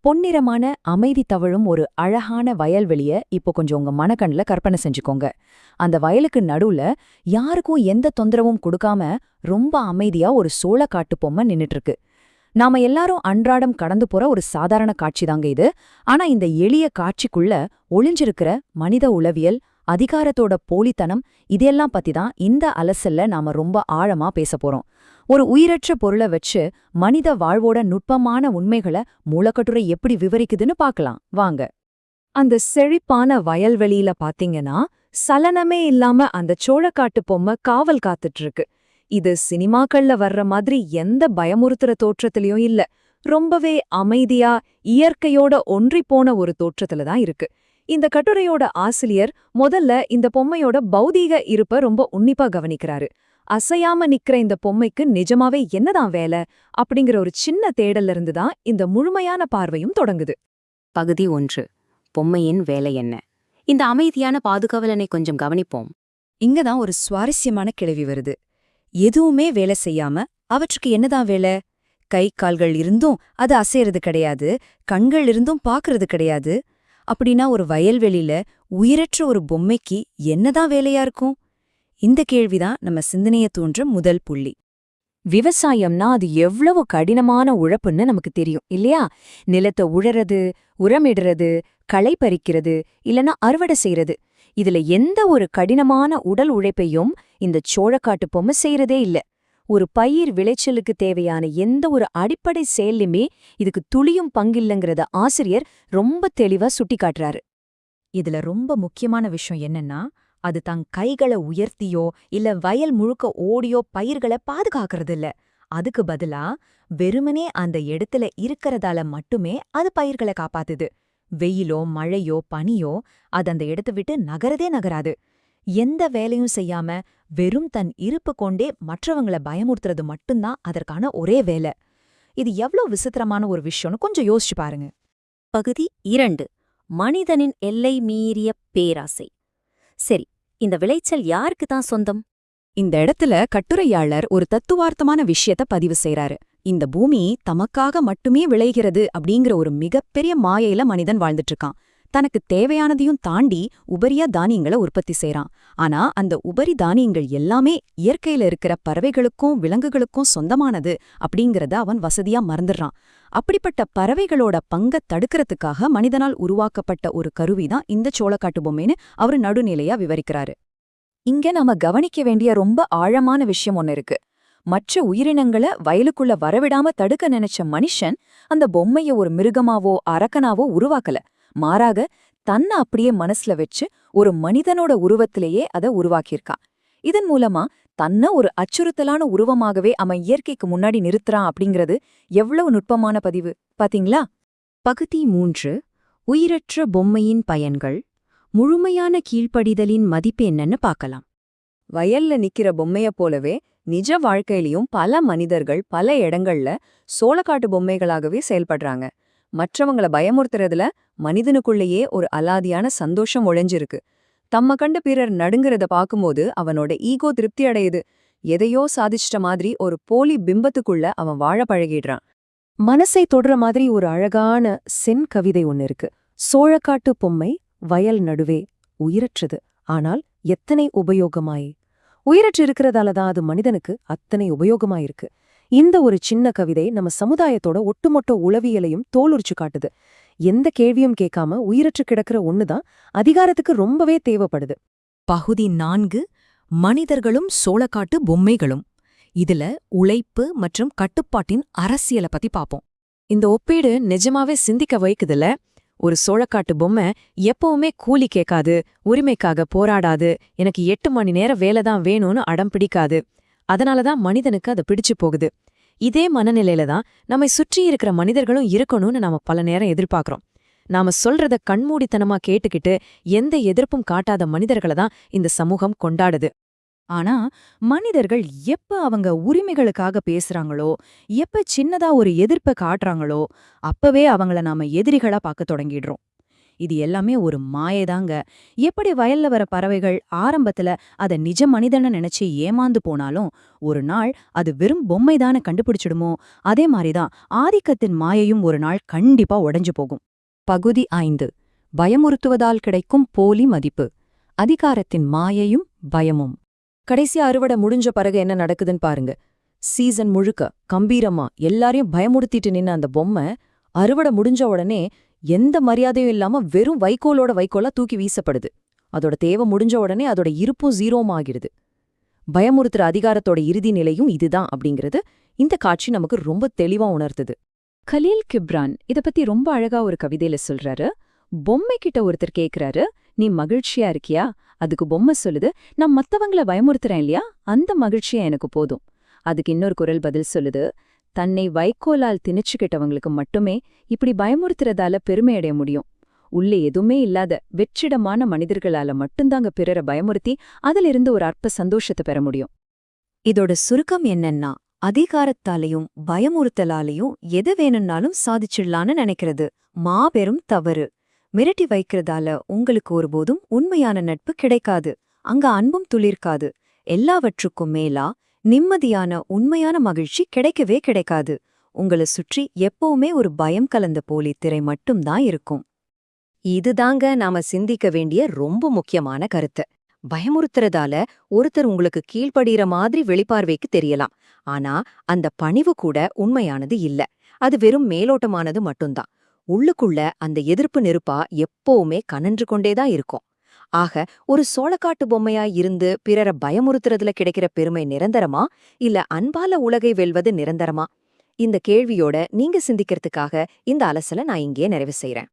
பொன்னிறமான அமைதி தவழும் ஒரு அழகான வயல்வெளிய இப்போ கொஞ்சம் உங்க மனக்கண்ல கற்பனை செஞ்சுக்கோங்க. அந்த வயலுக்கு நடுவுல யாருக்கும் எந்த தொந்தரவும் கொடுக்காம ரொம்ப அமைதியா ஒரு சோளக்காட்டு பொம்மை நின்னுட்டு இருக்கு. நாம எல்லாரும் அன்றாடம் கடந்து போற ஒரு சாதாரண காட்சிதாங்க இது. ஆனா இந்த எளிய காட்சிக்குள்ள ஒளிஞ்சிருக்கிற மனித உளவியல், அதிகாரத்தோட போலித்தனம், இதெல்லாம் பத்தி தான் இந்த அலசல்ல நாம ரொம்ப ஆழமா பேசப் போறோம். ஒரு உயிரற்ற பொருளை வச்சு மனித வாழ்வோட நுட்பமான உண்மைகளை மூலக்கட்டுரை எப்படி விவரிக்குதுன்னு பார்க்கலாம் வாங்க. அந்த செழிப்பான வயல்வெளியில பாத்தீங்கன்னா சலனமே இல்லாம அந்த சோளக்காட்டு பொம்மை காவல் காத்துட்டு இருக்கு. இது சினிமாக்கள்ல வர்ற மாதிரி எந்த பயமுறுத்துற தோற்றத்திலயும் இல்ல, ரொம்பவே அமைதியா இயற்கையோட ஒன்றிப்போன ஒரு தோற்றத்துல தான் இருக்கு. இந்த கட்டுரையோட ஆசிரியர் முதல்ல இந்த பொம்மையோட பௌதீக இருப்ப ரொம்ப உன்னிப்பா கவனிக்கிறாரு. அசையாம நிக்கிற இந்த பொம்மைக்கு நிஜமாவே என்னதான் வேலை அப்படிங்கிற ஒரு சின்ன தேடல்ல இருந்து தான் இந்த முழுமையான பார்வையும் தொடங்குது. பகுதி 1. பொம்மையின் வேலை என்ன? இந்த அமைதியான பாதுகாவலனை கொஞ்சம் கவனிப்போம். இங்கதான் ஒரு சுவாரஸ்யமான கேள்வி வருது. எதுவுமே வேலை செய்யாம அவற்றுக்கு என்னதான் வேலை? கை கால்கள் இருந்தும் அது அசையறது கிடையாது, கண்கள் இருந்தும் பாக்குறது கிடையாது. அப்படின்னா ஒரு வயல்வெளியில உயிரற்ற ஒரு பொம்மைக்கு என்னதான் வேலையா இருக்கும்? இந்த கேள்விதான் நம்ம சிந்தனைய தூண்டுற முதல் புள்ளி. விவசாயம்னா அது எவ்வளவு கடினமான உழைப்புன்னு நமக்கு தெரியும் இல்லையா? நிலத்தை உழறது, உரமிடுறது, களை பறிக்கிறது, இல்லனா அறுவடை செய்யறது, இதுல எந்த ஒரு கடினமான உடல் உழைப்பையும் இந்த சோளக்காட்டு பொம்மை செய்யறதே இல்ல. ஒரு பயிர் விளைச்சலுக்கு தேவையான எந்த ஒரு அடிப்படை செயல்லையுமே இதுக்கு துளியும் பங்கில்லைங்கிறத ஆசிரியர் ரொம்ப தெளிவா சுட்டிக்காட்டுறாரு. இதுல ரொம்ப முக்கியமான விஷயம் என்னன்னா, அது தன் கைகளை உயர்த்தியோ இல்ல வயல் முழுக்க ஓடியோ பயிர்களை பாதுகாக்கிறது இல்ல. அதுக்கு பதிலா வெறுமனே அந்த இடத்துல இருக்கறதால மட்டுமே அது பயிர்களை காப்பாத்துது. வெயிலோ மழையோ பனியோ அது அந்த இடத்த விட்டு நகரதே நகராது. எந்த வேலையும் செய்யாம வெறும் தன் இருப்பு கொண்டே மற்றவங்கள பயமுறுத்துறது மட்டும்தான் அதற்கான ஒரே வேலை. இது எவ்வளவு விசித்திரமான ஒரு விஷயம்னு கொஞ்சம் யோசிச்சு பாருங்க. பகுதி 2. மனிதனின் எல்லை மீறிய பேராசை. சரி, இந்த விளைச்சல் யாருக்கு தான் சொந்தம்? இந்த இடத்துல கட்டுரையாளர் ஒரு தத்துவார்த்தமான விஷயத்த பதிவு செய்றாரு. இந்த பூமி தமக்காக மட்டுமே விளைகிறது அப்படிங்கிற ஒரு மிகப்பெரிய மாயையில மனிதன் வாழ்ந்துட்டு இருக்கான். தனக்கு தேவையானதையும் தாண்டி உபரியா தானியங்களை உற்பத்தி செய்றான். ஆனா அந்த உபரி தானியங்கள் எல்லாமே இயற்கையில இருக்கிற பறவைகளுக்கும் விலங்குகளுக்கும் சொந்தமானது அப்படிங்கறத அவன் வசதியா மறந்துடுறான். அப்படிப்பட்ட பறவைகளோட பங்க தடுக்கிறதுக்காக மனிதனால் உருவாக்கப்பட்ட ஒரு கருவிதான் இந்த சோளக்காட்டு பொம்மைன்னு அவரு நடுநிலையா விவரிக்கிறாரு. இங்க நாம கவனிக்க வேண்டிய ரொம்ப ஆழமான விஷயம் ஒன்னு இருக்கு. மற்ற உயிரினங்களை வயலுக்குள்ள வரவிடாம தடுக்க நினைச்ச மனுஷன் அந்த பொம்மைய ஒரு மிருகமாவோ அரக்கனாவோ உருவாக்கல. மாறாக தன்னை அப்படியே மனசுல வச்சு ஒரு மனிதனோட உருவத்திலேயே அதை உருவாக்கியிருக்கான். இதன் மூலமா தன்னை ஒரு அச்சுறுத்தலான உருவமாகவே அவன் இயற்கைக்கு முன்னாடி நிறுத்துறான் அப்படிங்கிறது எவ்வளவு நுட்பமான பதிவு பாத்தீங்களா? பகுதி 3. உயிரற்ற பொம்மையின் பயன்கள். முழுமையான கீழ்ப்படிதலின் மதிப்பு என்னன்னு பார்க்கலாம். வயல்ல நிக்கிற பொம்மைய போலவே நிஜ வாழ்க்கையிலயும் பல மனிதர்கள் பல இடங்கள்ல சோளக்காட்டு பொம்மைகளாகவே செயல்படுறாங்க. மற்றவங்கள பயமுறுத்துறதுல மனிதனுக்குள்ளேயே ஒரு அலாதியான சந்தோஷம் ஒளிஞ்சிருக்கு. தம்ம கண்டு பிறர் நடுங்கிறத பார்க்கும்போது அவனோட ஈகோ திருப்தி அடையுது. எதையோ சாதிச்சிட்ட மாதிரி ஒரு போலி பிம்பத்துக்குள்ள அவன் வாழ பழகிடுறான். மனசை தொடுற மாதிரி ஒரு அழகான சென் கவிதை ஒன்னு இருக்கு. சோளக்காட்டு பொம்மை வயல் நடுவே உயிரற்றது, ஆனால் எத்தனை உபயோகமாய். உயிரற்று இருக்கிறதாலதான் அது மனிதனுக்கு அத்தனை உபயோகமாயிருக்கு. இந்த ஒரு சின்ன கவிதை நம்ம சமுதாயத்தோட ஒட்டுமொத்த உளவியலையும் தோலுரிச்சு காட்டுது. எந்த கேள்வியும் கேட்காம உயிரற்று கிடக்கிற ஒண்ணுதான் அதிகாரத்துக்கு ரொம்பவே தேவைப்படுது. பகுதி 4. மனிதர்களும் சோளக்காட்டு பொம்மைகளும். இதுல உழைப்பு மற்றும் கட்டுப்பாட்டின் அரசியலை பத்தி பாப்போம். இந்த ஒப்பீடு நிஜமாவே சிந்திக்க வைக்குதுல. ஒரு சோளக்காட்டு பொம்மை எப்பவுமே கூலி கேட்காது, உரிமைக்காக போராடாது, எனக்கு 8 மணி நேரம் வேலைதான் வேணும்னு அடம் பிடிக்காது. அதனாலதான் மனிதனுக்கு அது பிடிச்சு போகுது. இதே மனநிலையில தான் நம்மை சுற்றி இருக்கிற மனிதர்களும் இருக்கணும்னு நாம பல நேரம் எதிர்பார்க்கிறோம். நாம சொல்றத கண்மூடித்தனமா கேட்டுக்கிட்டு எந்த எதிர்ப்பும் காட்டாத மனிதர்களை தான் இந்த சமூகம் கொண்டாடுது. ஆனா மனிதர்கள் எப்ப அவங்க உரிமைகளுக்காக பேசுறாங்களோ, எப்ப சின்னதா ஒரு எதிர்ப்பை காட்டுறாங்களோ, அப்பவே அவங்கள நாம எதிரிகளா பார்க்க தொடங்கிடுறோம். இது எல்லாமே ஒரு மாயைதாங்க. எப்படி வயல்ல வர பறவைகள் ஆரம்பத்துல அத நிஜ மனிதன நினைச்சு ஏமாந்து போனாலும் ஒரு நாள் அது வெறும் பொம்மைதான கண்டுபிடிச்சிடுமோ, அதே மாதிரிதான் ஆதிக்கத்தின் மாயையும் ஒரு நாள் கண்டிப்பா உடைஞ்சு போகும். பகுதி 5. பயமுறுத்துவதால் கிடைக்கும் போலி மதிப்பு. அதிகாரத்தின் மாயையும் பயமும். கடைசியா அறுவடை முடிஞ்ச பிறகு என்ன நடக்குதுன்னு பாருங்க. சீசன் முழுக்க கம்பீரமா எல்லாரையும் பயமுறுத்திட்டு நின்ன அந்த பொம்மை அறுவடை முடிஞ்ச உடனே எந்த மரியாதையும் இல்லாம வெறும் வைக்கோலா தூக்கி வீசப்படுது. அதோட தேவை முடிஞ்ச உடனே அதோட இருப்பும் ஜீரோமா ஆகிடுது. பயமுறுத்துற அதிகாரத்தோட இறுதி நிலையும் இதுதான் அப்படிங்கிறது இந்த காட்சி நமக்கு ரொம்ப தெளிவா உணர்த்துது. கலீல் கிப்ரான் இத பத்தி ரொம்ப அழகா ஒரு கவிதையில சொல்றாரு. பொம்மை கிட்ட ஒருத்தர் கேக்குறாரு, நீ மகிழ்ச்சியா இருக்கியா? அதுக்கு பொம்மை சொல்லுது, நான் மத்தவங்கள பயமுறுத்துறேன் இல்லையா, அந்த மகிழ்ச்சியா எனக்கு போதும். அதுக்கு இன்னொரு குரல் பதில் சொல்லுது, தன்னை வைக்கோலால் திணிச்சுக்கிட்டவங்களுக்கு மட்டுமே இப்படி பயமுறுத்துறதால பெருமை அடைய முடியும். உள்ளே எதுவுமே இல்லாத வெற்றிடமான மனிதர்களால மட்டும்தாங்க பிறரை பயமுறுத்தி அதிலிருந்து ஒரு அற்ப சந்தோஷத்தை பெற முடியும். இதோட சுருக்கம் என்னன்னா, அதிகாரத்தாலையும் பயமுறுத்தலாலையும் எது வேணும்னாலும் சாதிச்சிடலான்னு நினைக்கிறது மாபெரும் தவறு. மிரட்டி வைக்கிறதால உங்களுக்கு ஒருபோதும் உண்மையான நட்பு கிடைக்காது. அங்க அன்பும் துளிர்க்காது. எல்லாவற்றுக்கும் மேலா நிம்மதியான உண்மையான மகிழ்ச்சி கிடைக்கவே கிடைக்காது. உங்களை சுற்றி எப்பவுமே ஒரு பயம் கலந்த போலி திரை மட்டும்தான் இருக்கும். இதுதாங்க நாம சிந்திக்க வேண்டிய ரொம்ப முக்கியமான கருத்து. பயமுறுத்துறதால ஒருத்தர் உங்களுக்கு கீழ்ப்படுகிற மாதிரி வெளிப்பார்வைக்கு தெரியலாம். ஆனா அந்த பணிவு கூட உண்மையானது இல்ல. அது வெறும் மேலோட்டமானது மட்டும்தான். உள்ளுக்குள்ள அந்த எதிர்ப்பு நெருப்பா எப்பவுமே கனன்று கொண்டேதான் இருக்கும். ஆக ஒரு சோளக்காட்டு பொம்மையா இருந்து பிறரை பயமுறுத்துறதுல கிடைக்கிற பெருமை நிரந்தரமா, இல்ல அன்பால உலகை வெல்வது நிரந்தரமா? இந்த கேள்வியோட நீங்க சிந்திக்கிறதுக்காக இந்த அலசலை நான் இங்கே நிறைவு செய்றேன்.